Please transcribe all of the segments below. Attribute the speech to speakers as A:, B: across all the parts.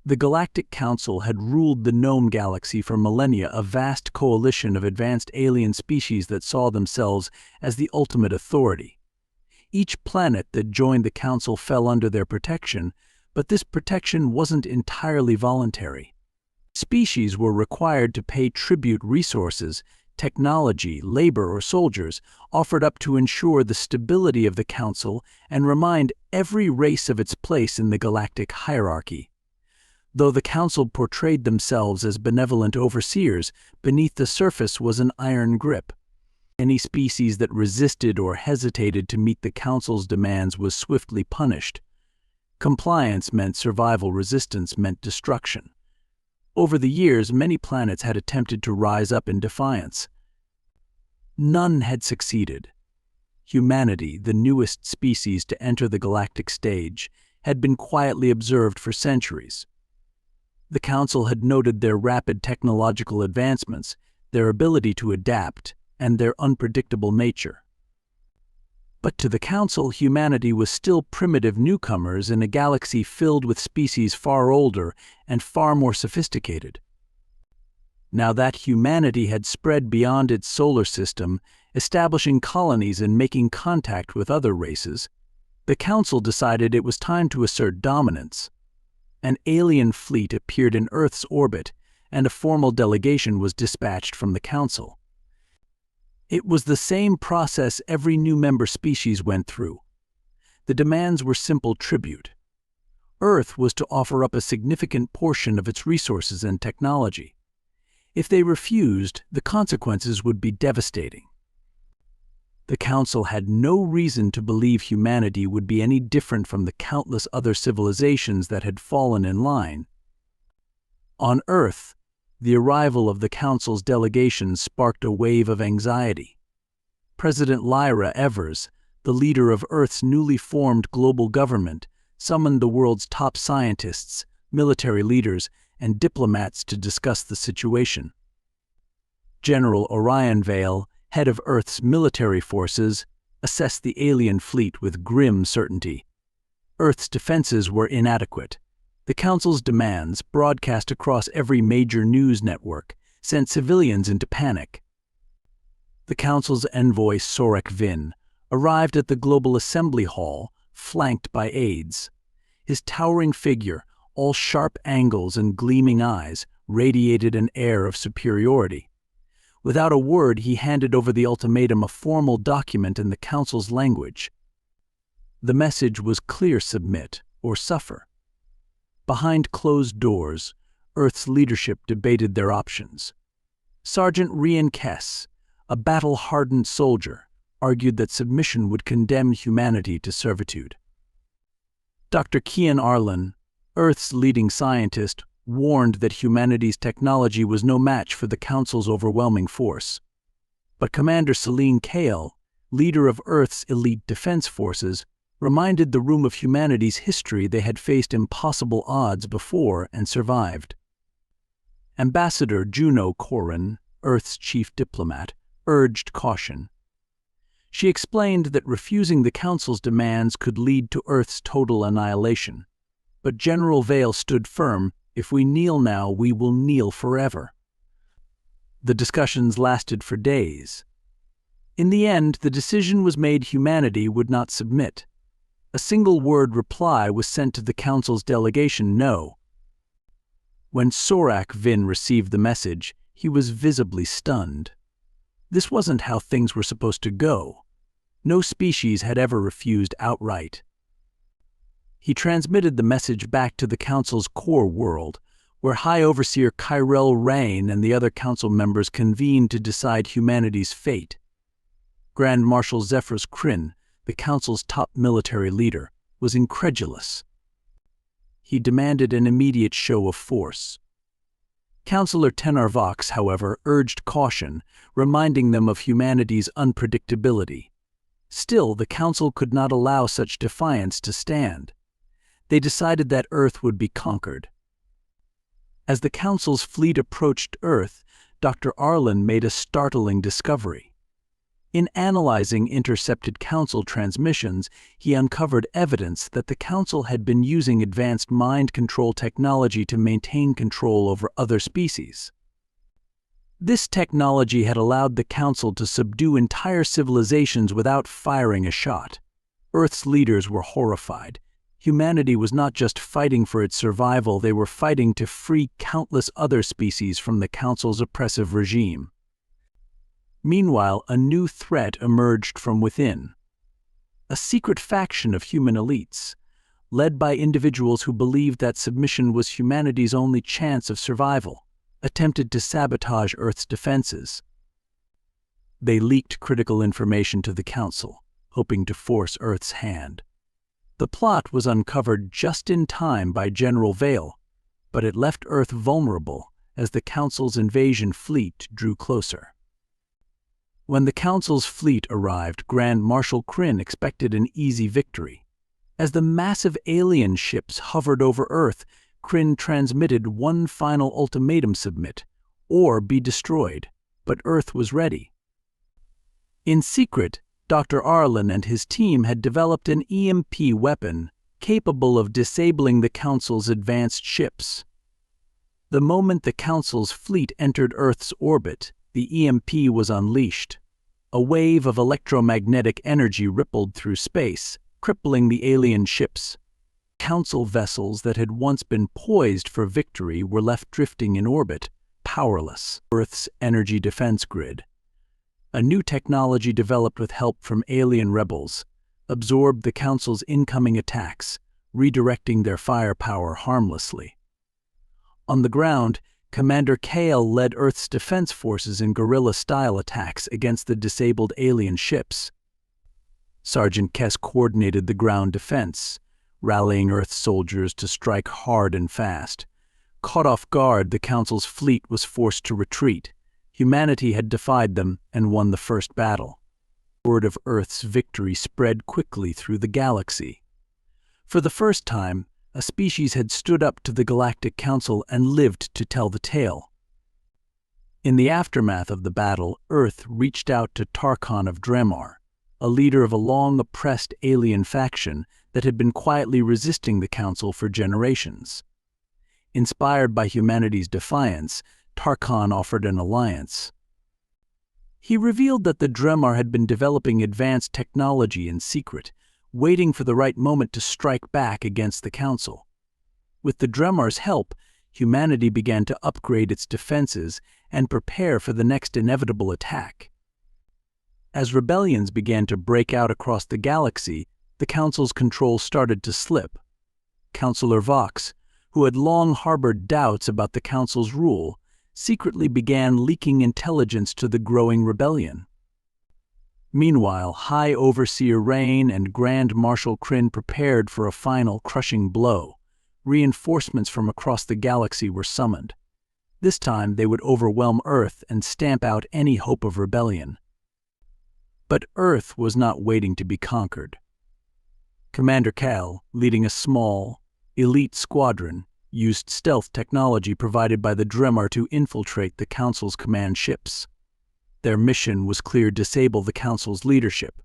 A: The Galactic Council had ruled the Gnome Galaxy for millennia, a vast coalition of advanced alien species that saw themselves as the ultimate authority. Each planet that joined the Council fell under their protection, but this protection wasn't entirely voluntary. Species were required to pay tribute resources, technology, labor, or soldiers offered up to ensure the stability of the Council and remind every race of its place in the galactic hierarchy. Though the Council portrayed themselves as benevolent overseers, beneath the surface was an iron grip. Any species that resisted or hesitated to meet the Council's demands was swiftly punished. Compliance meant survival, resistance meant destruction. Over the years, many planets had attempted to rise up in defiance. None had succeeded. Humanity, the newest species to enter the galactic stage, had been quietly observed for centuries. The Council had noted their rapid technological advancements, their ability to adapt, and their unpredictable nature. But to the Council, humanity was still primitive newcomers in a galaxy filled with species far older and far more sophisticated. Now that humanity had spread beyond its solar system, establishing colonies and making contact with other races, the Council decided it was time to assert dominance. An alien fleet appeared in Earth's orbit, and a formal delegation was dispatched from the Council. It was the same process every new member species went through. The demands were simple tribute. Earth was to offer up a significant portion of its resources and technology. If they refused, the consequences would be devastating. The Council had no reason to believe humanity would be any different from the countless other civilizations that had fallen in line. On Earth, the arrival of the Council's delegation sparked a wave of anxiety. President Lyra Evers, the leader of Earth's newly formed global government, summoned the world's top scientists, military leaders, and diplomats to discuss the situation. General Orion Vale, head of Earth's military forces, assessed the alien fleet with grim certainty. Earth's defenses were inadequate. The Council's demands, broadcast across every major news network, sent civilians into panic. The Council's envoy Sorak Vin arrived at the Global Assembly Hall, flanked by aides. His towering figure, all sharp angles and gleaming eyes, radiated an air of superiority. Without a word, he handed over the ultimatum, a formal document in the Council's language. The message was clear: submit or suffer. Behind closed doors, Earth's leadership debated their options. Sergeant Rian Kess, a battle-hardened soldier, argued that submission would condemn humanity to servitude. Dr. Kian Arlen, Earth's leading scientist, warned that humanity's technology was no match for the Council's overwhelming force. But Commander Celine Kale, leader of Earth's elite defense forces, reminded the room of humanity's history. They had faced impossible odds before and survived. Ambassador Juno Corrin, Earth's chief diplomat, urged caution. She explained that refusing the Council's demands could lead to Earth's total annihilation. But General Vale stood firm: if we kneel now, we will kneel forever. The discussions lasted for days. In the end, the decision was made: humanity would not submit. A single-word reply was sent to the Council's delegation: no. When Sorak Vin received the message, he was visibly stunned. This wasn't how things were supposed to go. No species had ever refused outright. He transmitted the message back to the Council's core world, where High Overseer Kyrell Rain and the other Council members convened to decide humanity's fate. Grand Marshal Zephyrs Kryn, the Council's top military leader, was incredulous. He demanded an immediate show of force. Councillor Tenarvox, however, urged caution, reminding them of humanity's unpredictability. Still, the Council could not allow such defiance to stand. They decided that Earth would be conquered. As the Council's fleet approached Earth, Dr. Arlen made a startling discovery. In analyzing intercepted Council transmissions, he uncovered evidence that the Council had been using advanced mind control technology to maintain control over other species. This technology had allowed the Council to subdue entire civilizations without firing a shot. Earth's leaders were horrified. Humanity was not just fighting for its survival, they were fighting to free countless other species from the Council's oppressive regime. Meanwhile, a new threat emerged from within. A secret faction of human elites, led by individuals who believed that submission was humanity's only chance of survival, attempted to sabotage Earth's defenses. They leaked critical information to the Council, hoping to force Earth's hand. The plot was uncovered just in time by General Vale, but it left Earth vulnerable as the Council's invasion fleet drew closer. When the Council's fleet arrived, Grand Marshal Kryn expected an easy victory. As the massive alien ships hovered over Earth, Kryn transmitted one final ultimatum: submit or be destroyed, but Earth was ready. In secret, Dr. Arlen and his team had developed an EMP weapon capable of disabling the Council's advanced ships. The moment the Council's fleet entered Earth's orbit, the EMP was unleashed. A wave of electromagnetic energy rippled through space, crippling the alien ships. Council vessels that had once been poised for victory were left drifting in orbit, powerless. Earth's energy defense grid, a new technology developed with help from alien rebels, absorbed the Council's incoming attacks, redirecting their firepower harmlessly. On the ground, Commander Kale led Earth's defense forces in guerrilla-style attacks against the disabled alien ships. Sergeant Kess coordinated the ground defense, rallying Earth's soldiers to strike hard and fast. Caught off guard, the Council's fleet was forced to retreat. Humanity had defied them and won the first battle. Word of Earth's victory spread quickly through the galaxy. For the first time, a species had stood up to the Galactic Council and lived to tell the tale. In the aftermath of the battle, Earth reached out to Tarkhan of Dremar, a leader of a long-oppressed alien faction that had been quietly resisting the Council for generations. Inspired by humanity's defiance, Tarkhan offered an alliance. He revealed that the Dremar had been developing advanced technology in secret, waiting for the right moment to strike back against the Council. With the Dremar's help, humanity began to upgrade its defenses and prepare for the next inevitable attack. As rebellions began to break out across the galaxy, the Council's control started to slip. Councillor Vox, who had long harbored doubts about the Council's rule, secretly began leaking intelligence to the growing rebellion. Meanwhile, High Overseer Rain and Grand Marshal Kryn prepared for a final crushing blow. Reinforcements from across the galaxy were summoned. This time they would overwhelm Earth and stamp out any hope of rebellion. But Earth was not waiting to be conquered. Commander Cal, leading a small, elite squadron, used stealth technology provided by the Dremar to infiltrate the Council's command ships. Their mission was clear: disable the Council's leadership.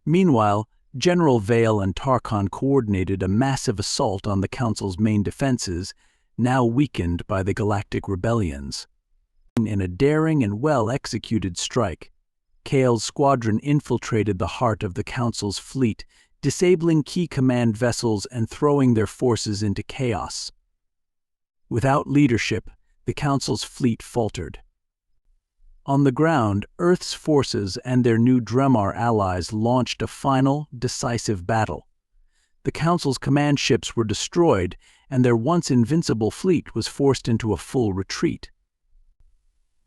A: Meanwhile, General Vale and Tarkhan coordinated a massive assault on the Council's main defenses, now weakened by the galactic rebellions. In a daring and well-executed strike, Kale's squadron infiltrated the heart of the Council's fleet, disabling key command vessels and throwing their forces into chaos. Without leadership, the Council's fleet faltered. On the ground, Earth's forces and their new Dremar allies launched a final, decisive battle. The Council's command ships were destroyed, and their once invincible fleet was forced into a full retreat.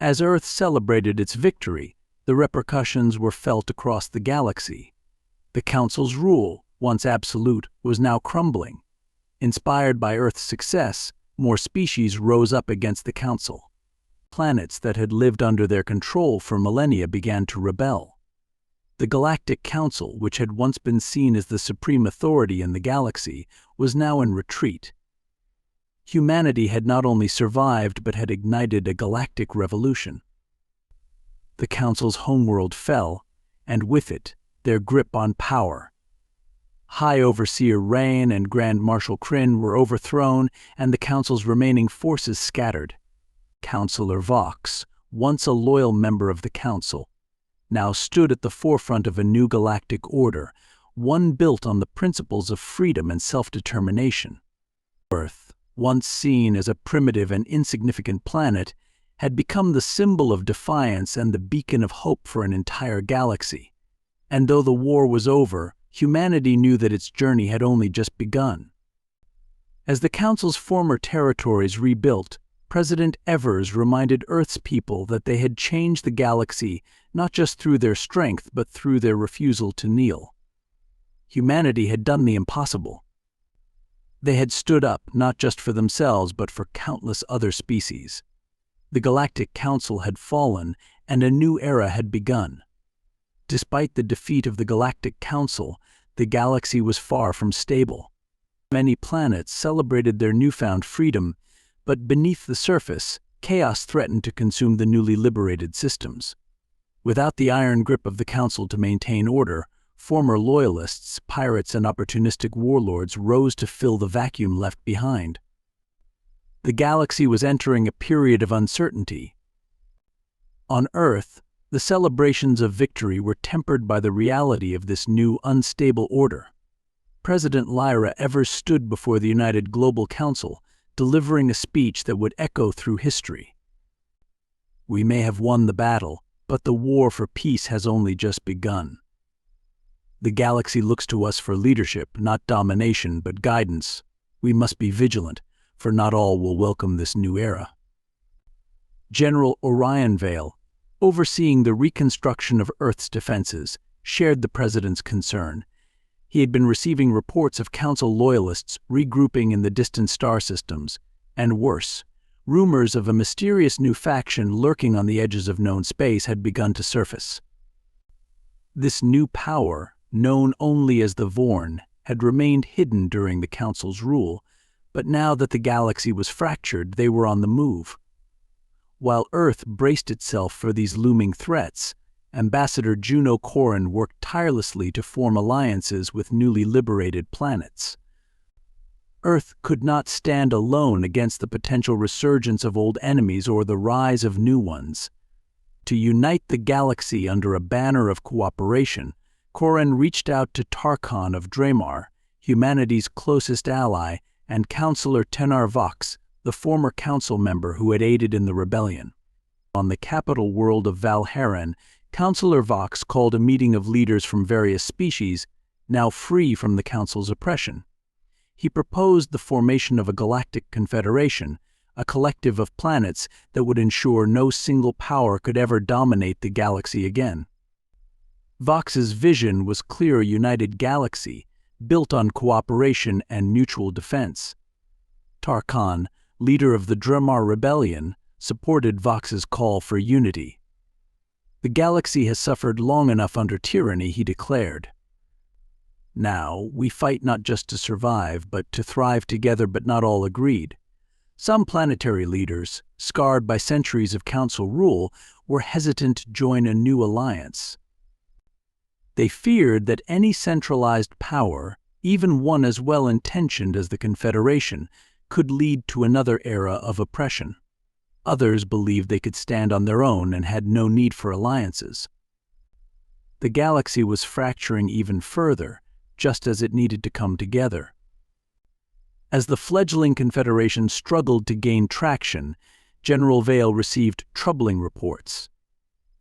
A: As Earth celebrated its victory, the repercussions were felt across the galaxy. The Council's rule, once absolute, was now crumbling. Inspired by Earth's success, more species rose up against the Council. Planets that had lived under their control for millennia began to rebel. The Galactic Council, which had once been seen as the supreme authority in the galaxy, was now in retreat. Humanity had not only survived but had ignited a galactic revolution. The Council's homeworld fell, and with it, their grip on power. High Overseer Rain and Grand Marshal Kryn were overthrown, and the Council's remaining forces scattered. Councillor Vox, once a loyal member of the Council, now stood at the forefront of a new galactic order, one built on the principles of freedom and self-determination. Earth, once seen as a primitive and insignificant planet, had become the symbol of defiance and the beacon of hope for an entire galaxy. And though the war was over, humanity knew that its journey had only just begun. As the Council's former territories rebuilt, President Evers reminded Earth's people that they had changed the galaxy not just through their strength but through their refusal to kneel. Humanity had done the impossible. They had stood up not just for themselves but for countless other species. The Galactic Council had fallen, and a new era had begun. Despite the defeat of the Galactic Council, the galaxy was far from stable. Many planets celebrated their newfound freedom, but beneath the surface, chaos threatened to consume the newly liberated systems. Without the iron grip of the Council to maintain order, former loyalists, pirates, and opportunistic warlords rose to fill the vacuum left behind. The galaxy was entering a period of uncertainty. On Earth, the celebrations of victory were tempered by the reality of this new, unstable order. President Lyra Evers stood before the United Global Council, delivering a speech that would echo through history. "We may have won the battle, but the war for peace has only just begun. The galaxy looks to us for leadership, not domination, but guidance. We must be vigilant, for not all will welcome this new era." General Orion Vale, overseeing the reconstruction of Earth's defenses, shared the president's concern. He had been receiving reports of Council loyalists regrouping in the distant star systems, and worse, rumors of a mysterious new faction lurking on the edges of known space had begun to surface. This new power, known only as the Vorn, had remained hidden during the Council's rule, but now that the galaxy was fractured, they were on the move. While Earth braced itself for these looming threats, Ambassador Juno Corrin worked tirelessly to form alliances with newly liberated planets. Earth could not stand alone against the potential resurgence of old enemies or the rise of new ones. To unite the galaxy under a banner of cooperation, Corrin reached out to Tarkhan of Dramar, humanity's closest ally, and Councillor Tenar Vox, the former council member who had aided in the rebellion. On the capital world of Valharan, Councillor Vox called a meeting of leaders from various species, now free from the Council's oppression. He proposed the formation of a galactic confederation, a collective of planets that would ensure no single power could ever dominate the galaxy again. Vox's vision was clear: a united galaxy, built on cooperation and mutual defense. Tarkhan, leader of the Dramar Rebellion, supported Vox's call for unity. "The galaxy has suffered long enough under tyranny," he declared. "Now, we fight not just to survive, but to thrive together," but not all agreed. Some planetary leaders, scarred by centuries of Council rule, were hesitant to join a new alliance. They feared that any centralized power, even one as well-intentioned as the Confederation, could lead to another era of oppression. Others believed they could stand on their own and had no need for alliances. The galaxy was fracturing even further, just as it needed to come together. As the fledgling Confederation struggled to gain traction, General Vale received troubling reports.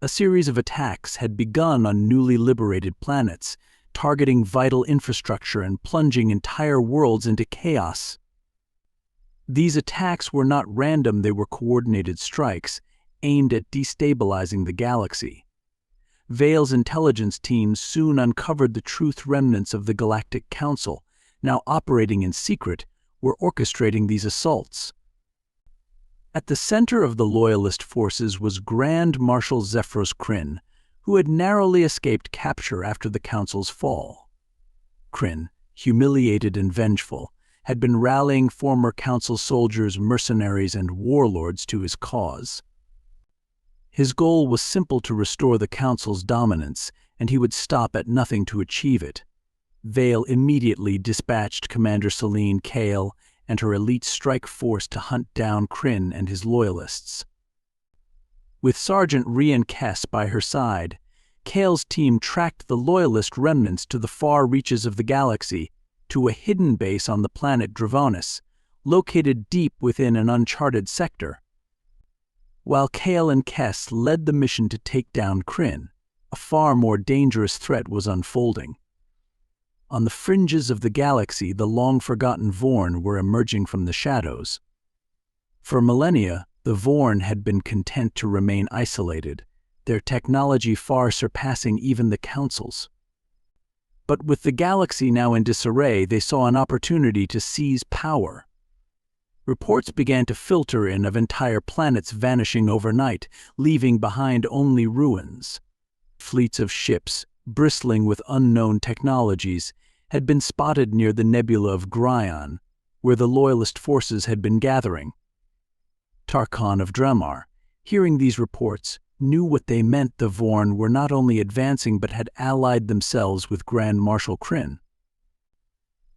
A: A series of attacks had begun on newly liberated planets, targeting vital infrastructure and plunging entire worlds into chaos. These attacks were not random; they were coordinated strikes aimed at destabilizing the galaxy. Vale's intelligence teams soon uncovered the truth. Remnants of the Galactic Council, now operating in secret, were orchestrating these assaults. At the center of the Loyalist forces was Grand Marshal Zephyros Kryn, who had narrowly escaped capture after the Council's fall. Kryn, humiliated and vengeful, had been rallying former Council soldiers, mercenaries, and warlords to his cause. His goal was simple: to restore the Council's dominance, and he would stop at nothing to achieve it. Vale immediately dispatched Commander Celine Kale and her elite strike force to hunt down Kryn and his loyalists. With Sergeant Rian Kess by her side, Kale's team tracked the loyalist remnants to the far reaches of the galaxy, to a hidden base on the planet Dravonis, located deep within an uncharted sector. While Kale and Kess led the mission to take down Kryn, a far more dangerous threat was unfolding. On the fringes of the galaxy, the long-forgotten Vorn were emerging from the shadows. For millennia, the Vorn had been content to remain isolated, their technology far surpassing even the Council's. But with the galaxy now in disarray, they saw an opportunity to seize power. Reports began to filter in of entire planets vanishing overnight, leaving behind only ruins. Fleets of ships, bristling with unknown technologies, had been spotted near the nebula of Gryon, where the Loyalist forces had been gathering. Tarkhan of Dremar, hearing these reports, knew what they meant. The Vorn were not only advancing but had allied themselves with Grand Marshal Kryn.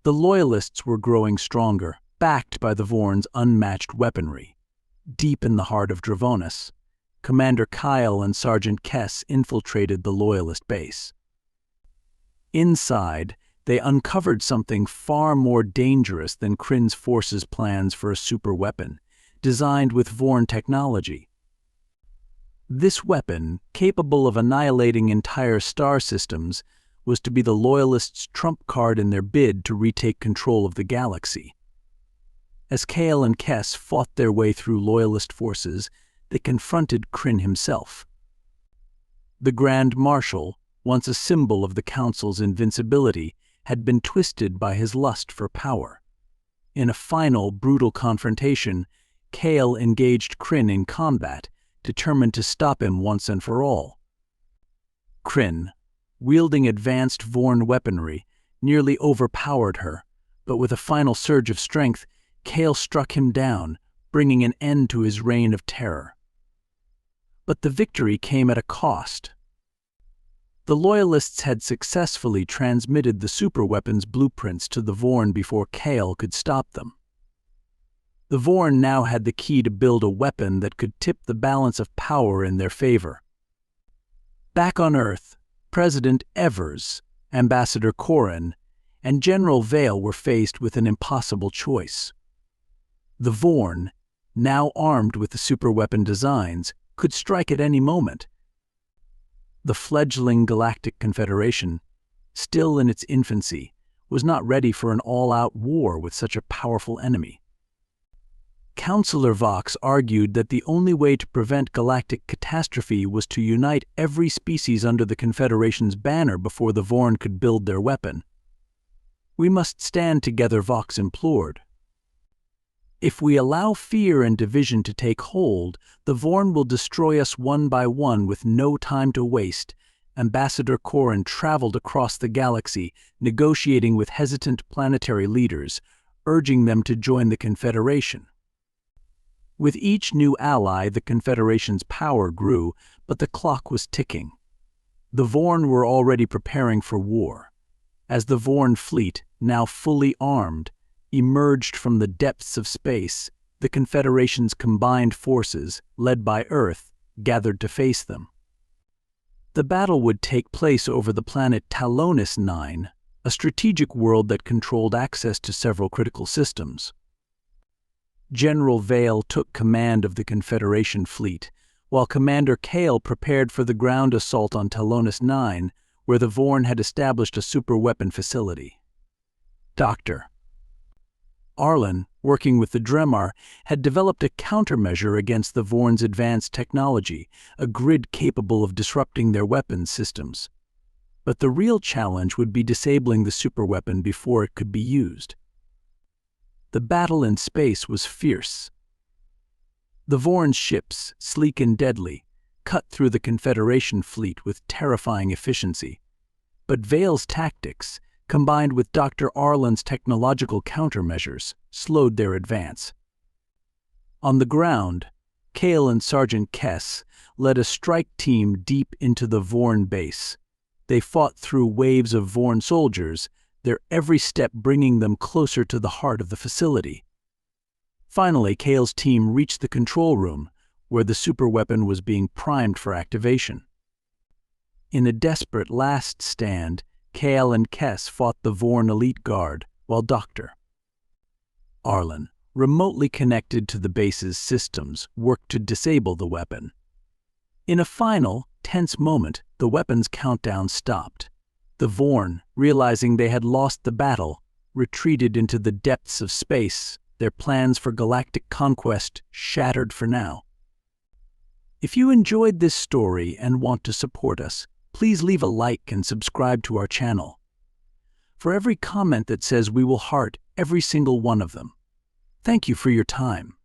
A: The Loyalists were growing stronger, backed by the Vorn's unmatched weaponry. Deep in the heart of Dravonis, Commander Kyle and Sergeant Kess infiltrated the Loyalist base. Inside, they uncovered something far more dangerous than Kryn's forces' plans for a superweapon, designed with Vorn technology. This weapon, capable of annihilating entire star systems, was to be the Loyalists' trump card in their bid to retake control of the galaxy. As Kale and Kess fought their way through Loyalist forces, they confronted Kryn himself. The Grand Marshal, once a symbol of the Council's invincibility, had been twisted by his lust for power. In a final, brutal confrontation, Kale engaged Kryn in combat, determined to stop him once and for all. Kryn, wielding advanced Vorn weaponry, nearly overpowered her, but with a final surge of strength, Kale struck him down, bringing an end to his reign of terror. But the victory came at a cost. The Loyalists had successfully transmitted the superweapon's blueprints to the Vorn before Kale could stop them. The Vorn now had the key to build a weapon that could tip the balance of power in their favor. Back on Earth, President Evers, Ambassador Corrin, and General Vale were faced with an impossible choice. The Vorn, now armed with the superweapon designs, could strike at any moment. The fledgling Galactic Confederation, still in its infancy, was not ready for an all-out war with such a powerful enemy. Councillor Vox argued that the only way to prevent galactic catastrophe was to unite every species under the Confederation's banner before the Vorn could build their weapon. "We must stand together," Vox implored. "If we allow fear and division to take hold, the Vorn will destroy us one by one with no time to waste." Ambassador Corrin traveled across the galaxy, negotiating with hesitant planetary leaders, urging them to join the Confederation. With each new ally, the Confederation's power grew, but the clock was ticking. The Vorn were already preparing for war. As the Vorn fleet, now fully armed, emerged from the depths of space, the Confederation's combined forces, led by Earth, gathered to face them. The battle would take place over the planet Talonis 9, a strategic world that controlled access to several critical systems. General Vale took command of the Confederation fleet, while Commander Kale prepared for the ground assault on Talonis 9, where the Vorn had established a superweapon facility. Dr. Arlen, working with the Dremar, had developed a countermeasure against the Vorn's advanced technology, a grid capable of disrupting their weapons systems. But the real challenge would be disabling the superweapon before it could be used. The battle in space was fierce. The Vorn's ships, sleek and deadly, cut through the Confederation fleet with terrifying efficiency. But Vale's tactics, combined with Dr. Arlen's technological countermeasures, slowed their advance. On the ground, Kale and Sergeant Kess led a strike team deep into the Vorn base. They fought through waves of Vorn soldiers, their every step bringing them closer to the heart of the facility. Finally, Kale's team reached the control room, where the superweapon was being primed for activation. In a desperate last stand, Kale and Kess fought the Vorn elite guard, while Dr. Arlen, remotely connected to the base's systems, worked to disable the weapon. In a final, tense moment, the weapon's countdown stopped. The Vorn, realizing they had lost the battle, retreated into the depths of space, their plans for galactic conquest shattered for now. If you enjoyed this story and want to support us, please leave a like and subscribe to our channel. For every comment that says we will heart every single one of them. Thank you for your time.